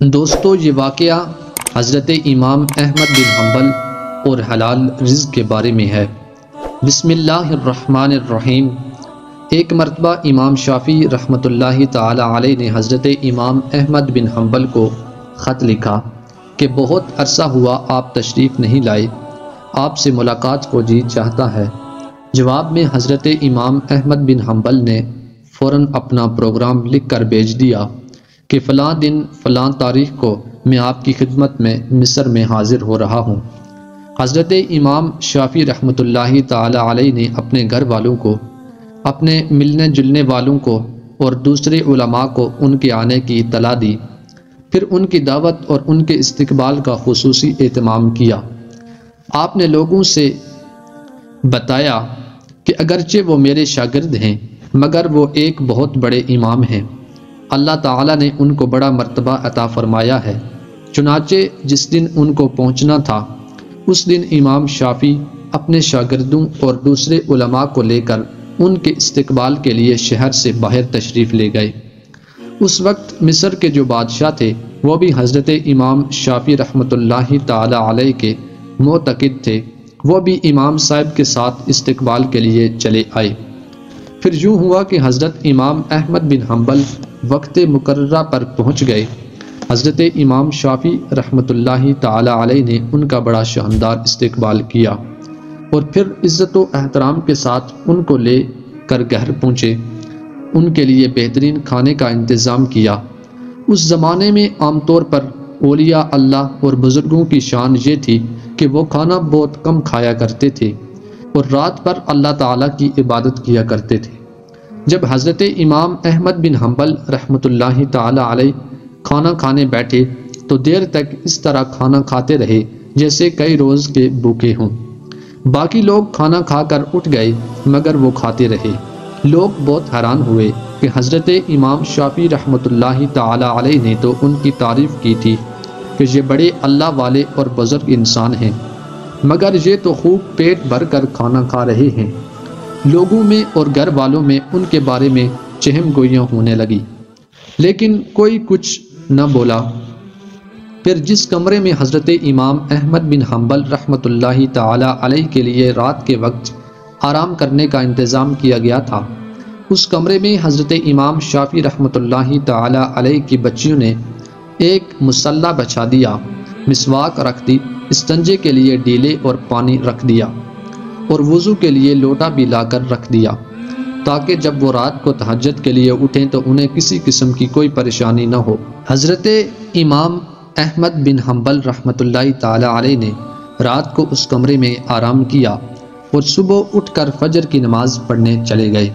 دوستو، یہ واقعہ حضرت امام احمد بن حنبل اور حلال رزق کے بارے میں ہے۔ بسم اللہ الرحمن الرحیم۔ ایک مرتبہ امام شافعی رحمۃ اللہ تعالی علیہ نے حضرت امام احمد بن حنبل کو خط لکھا کہ بہت عرصہ ہوا آپ تشریف نہیں لائے، آپ سے ملاقات کو جی چاہتا ہے۔ جواب میں حضرت امام احمد بن حنبل نے فوراً اپنا پروگرام لکھ کر بھیج دیا کہ فلاں دن فلاں تاریخ کو میں آپ کی خدمت میں مصر میں حاضر ہو رہا ہوں۔ حضرت امام شافعی رحمۃ اللہ تعالی علیہ نے اپنے گھر والوں کو، اپنے ملنے جلنے والوں کو اور دوسرے علماء کو ان کے آنے کی اطلاع دی، پھر ان کی دعوت اور ان کے استقبال کا خصوصی اہتمام کیا۔ آپ نے لوگوں سے بتایا کہ اگرچہ وہ میرے شاگرد ہیں مگر وہ ایک بہت بڑے امام ہیں، اللہ تعالیٰ نے ان کو بڑا مرتبہ عطا فرمایا ہے۔ چنانچہ جس دن ان کو پہنچنا تھا اس دن امام شافعی اپنے شاگردوں اور دوسرے علماء کو لے کر ان کے استقبال کے لیے شہر سے باہر تشریف لے گئے۔ اس وقت مصر کے جو بادشاہ تھے وہ بھی حضرت امام شافعی رحمۃ اللہ تعالی علیہ کے معتقد تھے، وہ بھی امام صاحب کے ساتھ استقبال کے لیے چلے آئے۔ پھر یوں ہوا کہ حضرت امام احمد بن حنبل وقت مقررہ پر پہنچ گئے۔ حضرت امام شافعی رحمۃ اللہ تعالی علیہ نے ان کا بڑا شاندار استقبال کیا اور پھر عزت و احترام کے ساتھ ان کو لے کر گھر پہنچے، ان کے لیے بہترین کھانے کا انتظام کیا۔ اس زمانے میں عام طور پر اولیاء اللہ اور بزرگوں کی شان یہ تھی کہ وہ کھانا بہت کم کھایا کرتے تھے اور رات پر اللہ تعالیٰ کی عبادت کیا کرتے تھے۔ جب حضرت امام احمد بن حنبل رحمۃ اللہ تعالی علیہ کھانا کھانے بیٹھے تو دیر تک اس طرح کھانا کھاتے رہے جیسے کئی روز کے بھوکے ہوں۔ باقی لوگ کھانا کھا کر اٹھ گئے مگر وہ کھاتے رہے۔ لوگ بہت حیران ہوئے کہ حضرت امام شافعی رحمۃ اللہ تعالی علیہ نے تو ان کی تعریف کی تھی کہ یہ بڑے اللہ والے اور بزرگ انسان ہیں، مگر یہ تو خوب پیٹ بھر کر کھانا کھا رہے ہیں۔ لوگوں میں اور گھر والوں میں ان کے بارے میں چہم گوئیاں ہونے لگی، لیکن کوئی کچھ نہ بولا۔ پھر جس کمرے میں حضرت امام احمد بن حنبل رحمۃ اللہ تعالی علیہ کے لیے رات کے وقت آرام کرنے کا انتظام کیا گیا تھا، اس کمرے میں حضرت امام شافعی رحمۃ اللہ تعالی علیہ کی بچیوں نے ایک مصلی بچھا دیا، مسواک رکھ دی، استنجے کے لیے ڈیلے اور پانی رکھ دیا اور وضو کے لیے لوٹا بھی لا کر رکھ دیا تاکہ جب وہ رات کو تہجد کے لیے اٹھیں تو انہیں کسی قسم کی کوئی پریشانی نہ ہو۔ حضرت امام احمد بن حنبل رحمۃ اللہ تعالی علیہ نے رات کو اس کمرے میں آرام کیا اور صبح اٹھ کر فجر کی نماز پڑھنے چلے گئے۔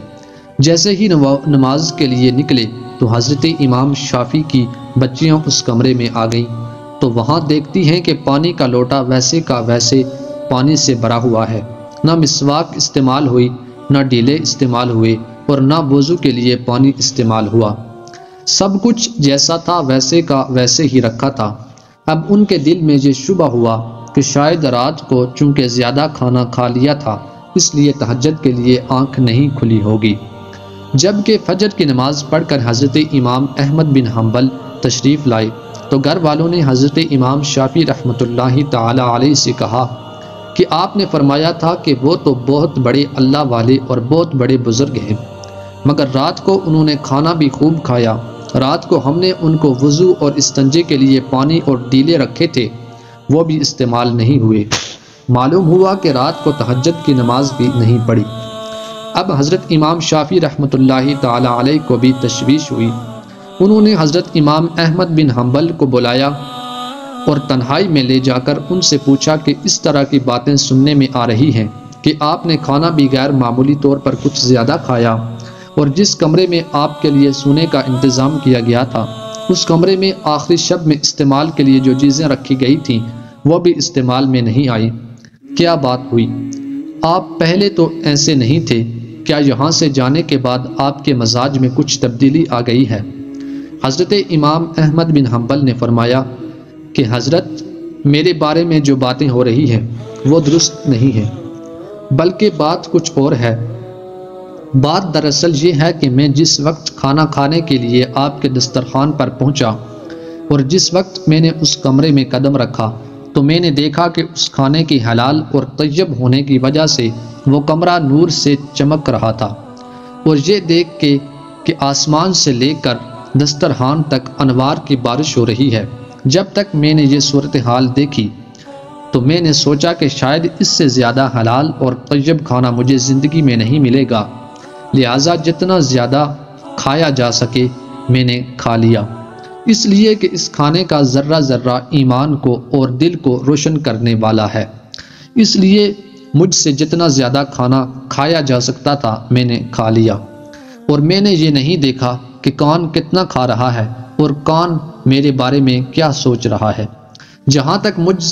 جیسے ہی نماز کے لیے نکلے تو حضرت امام شافعی کی بچیاں اس کمرے میں آ گئیں تو وہاں دیکھتی ہیں کہ پانی کا لوٹا ویسے کا ویسے پانی سے بھرا ہوا ہے، نہ مسواک استعمال ہوئی، نہ ڈیلے استعمال ہوئے اور نہ وضو کے لیے پانی استعمال ہوا، سب کچھ جیسا تھا ویسے کا ویسے ہی رکھا تھا۔ اب ان کے دل میں یہ شبہ ہوا کہ شاید رات کو چونکہ زیادہ کھانا کھا لیا تھا اس لیے تہجد کے لیے آنکھ نہیں کھلی ہوگی۔ جب کہ فجر کی نماز پڑھ کر حضرت امام احمد بن حنبل تشریف لائے تو گھر والوں نے حضرت امام شافعی رحمۃ اللہ تعالی علیہ سے کہا کہ آپ نے فرمایا تھا کہ وہ تو بہت بڑے اللہ والے اور بہت بڑے بزرگ ہیں، مگر رات کو انہوں نے کھانا بھی خوب کھایا، رات کو ہم نے ان کو وضو اور استنجے کے لیے پانی اور ڈیلے رکھے تھے، وہ بھی استعمال نہیں ہوئے۔ معلوم ہوا کہ رات کو تہجد کی نماز بھی نہیں پڑھی۔ اب حضرت امام شافعی رحمۃ اللہ تعالی علیہ کو بھی تشویش ہوئی۔ انہوں نے حضرت امام احمد بن حنبل کو بلایا اور تنہائی میں لے جا کر ان سے پوچھا کہ اس طرح کی باتیں سننے میں آ رہی ہیں کہ آپ نے کھانا بھی غیر معمولی طور پر کچھ زیادہ کھایا اور جس کمرے میں آپ کے لیے سونے کا انتظام کیا گیا تھا اس کمرے میں آخری شب میں استعمال کے لیے جو چیزیں رکھی گئی تھیں وہ بھی استعمال میں نہیں آئی، کیا بات ہوئی؟ آپ پہلے تو ایسے نہیں تھے، کیا یہاں سے جانے کے بعد آپ کے مزاج میں کچھ تبدیلی آ گئی ہے؟ حضرت امام احمد بن حنبل نے فرمایا کہ حضرت، میرے بارے میں جو باتیں ہو رہی ہیں وہ درست نہیں ہیں، بلکہ بات کچھ اور ہے۔ بات دراصل یہ ہے کہ میں جس وقت کھانا کھانے کے لیے آپ کے دسترخوان پر پہنچا اور جس وقت میں نے اس کمرے میں قدم رکھا تو میں نے دیکھا کہ اس کھانے کے حلال اور طیب ہونے کی وجہ سے وہ کمرہ نور سے چمک رہا تھا، اور یہ دیکھ کے کہ آسمان سے لے کر دسترخوان تک انوار کی بارش ہو رہی ہے۔ جب تک میں نے یہ صورتحال دیکھی تو میں نے سوچا کہ شاید اس سے زیادہ حلال اور طیب کھانا مجھے زندگی میں نہیں ملے گا، لہٰذا جتنا زیادہ کھایا جا سکے میں نے کھا لیا، اس لیے کہ اس کھانے کا ذرہ ذرہ ایمان کو اور دل کو روشن کرنے والا ہے۔ اس لیے مجھ سے جتنا زیادہ کھانا کھایا جا سکتا تھا میں نے کھا لیا، اور میں نے یہ نہیں دیکھا کہ کون کتنا کھا رہا ہے اور کون میرے بارے میں کیا سوچ رہا ہے۔ جہاں تک مجھ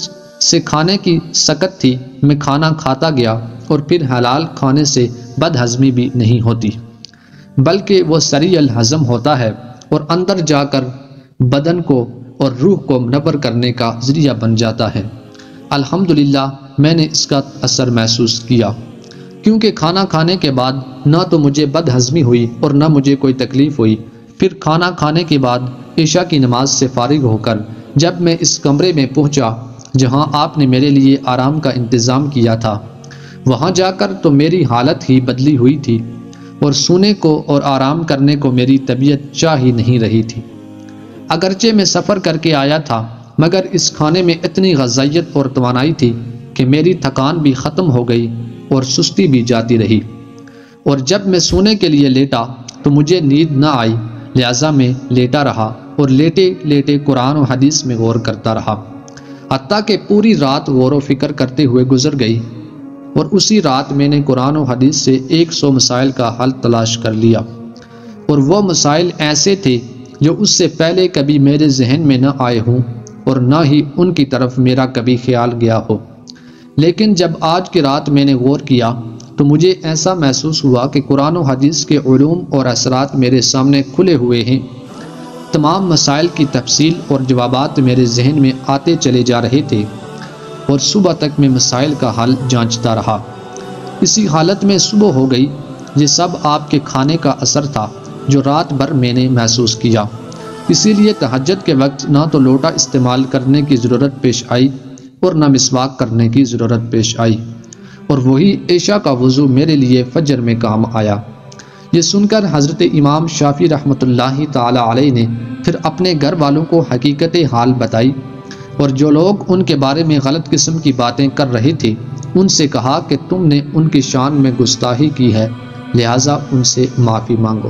سے کھانے کی سکت تھی میں کھانا کھاتا گیا، اور پھر حلال کھانے سے بد ہضمی بھی نہیں ہوتی بلکہ وہ سریع الہضم ہوتا ہے اور اندر جا کر بدن کو اور روح کو منور کرنے کا ذریعہ بن جاتا ہے۔ الحمدللہ میں نے اس کا اثر محسوس کیا، کیونکہ کھانا کھانے کے بعد نہ تو مجھے بد ہضمی ہوئی اور نہ مجھے کوئی تکلیف ہوئی۔ پھر کھانا کھانے کے بعد عشاء کی نماز سے فارغ ہو کر جب میں اس کمرے میں پہنچا جہاں آپ نے میرے لیے آرام کا انتظام کیا تھا، وہاں جا کر تو میری حالت ہی بدلی ہوئی تھی، اور سونے کو اور آرام کرنے کو میری طبیعت چاہ ہی نہیں رہی تھی۔ اگرچہ میں سفر کر کے آیا تھا مگر اس کھانے میں اتنی غذائیت اور توانائی تھی کہ میری تھکان بھی ختم ہو گئی اور سستی بھی جاتی رہی، اور جب میں سونے کے لیے لیٹا تو مجھے نیند نہ آئی، لہٰذا میں لیٹا رہا اور لیٹے لیٹے قرآن و حدیث میں غور کرتا رہا، حتیٰ کہ پوری رات غور و فکر کرتے ہوئے گزر گئی، اور اسی رات میں نے قرآن و حدیث سے 100 مسائل کا حل تلاش کر لیا، اور وہ مسائل ایسے تھے جو اس سے پہلے کبھی میرے ذہن میں نہ آئے ہوں اور نہ ہی ان کی طرف میرا کبھی خیال گیا ہو۔ لیکن جب آج کی رات میں نے غور کیا تو مجھے ایسا محسوس ہوا کہ قرآن و حدیث کے علوم اور اثرات میرے سامنے کھلے ہوئے ہیں، تمام مسائل کی تفصیل اور جوابات میرے ذہن میں آتے چلے جا رہے تھے، اور صبح تک میں مسائل کا حل جانچتا رہا۔ اسی حالت میں صبح ہو گئی۔ یہ سب آپ کے کھانے کا اثر تھا جو رات بھر میں نے محسوس کیا، اسی لیے تہجد کے وقت نہ تو لوٹا استعمال کرنے کی ضرورت پیش آئی اور نہ مسواک کرنے کی ضرورت پیش آئی، اور وہی عشاء کا وضو میرے لیے فجر میں کام آیا۔ یہ سن کر حضرت امام شافعی رحمۃ اللہ تعالی علیہ نے پھر اپنے گھر والوں کو حقیقت حال بتائی، اور جو لوگ ان کے بارے میں غلط قسم کی باتیں کر رہے تھے ان سے کہا کہ تم نے ان کی شان میں گستاخی کی ہے، لہٰذا ان سے معافی مانگو۔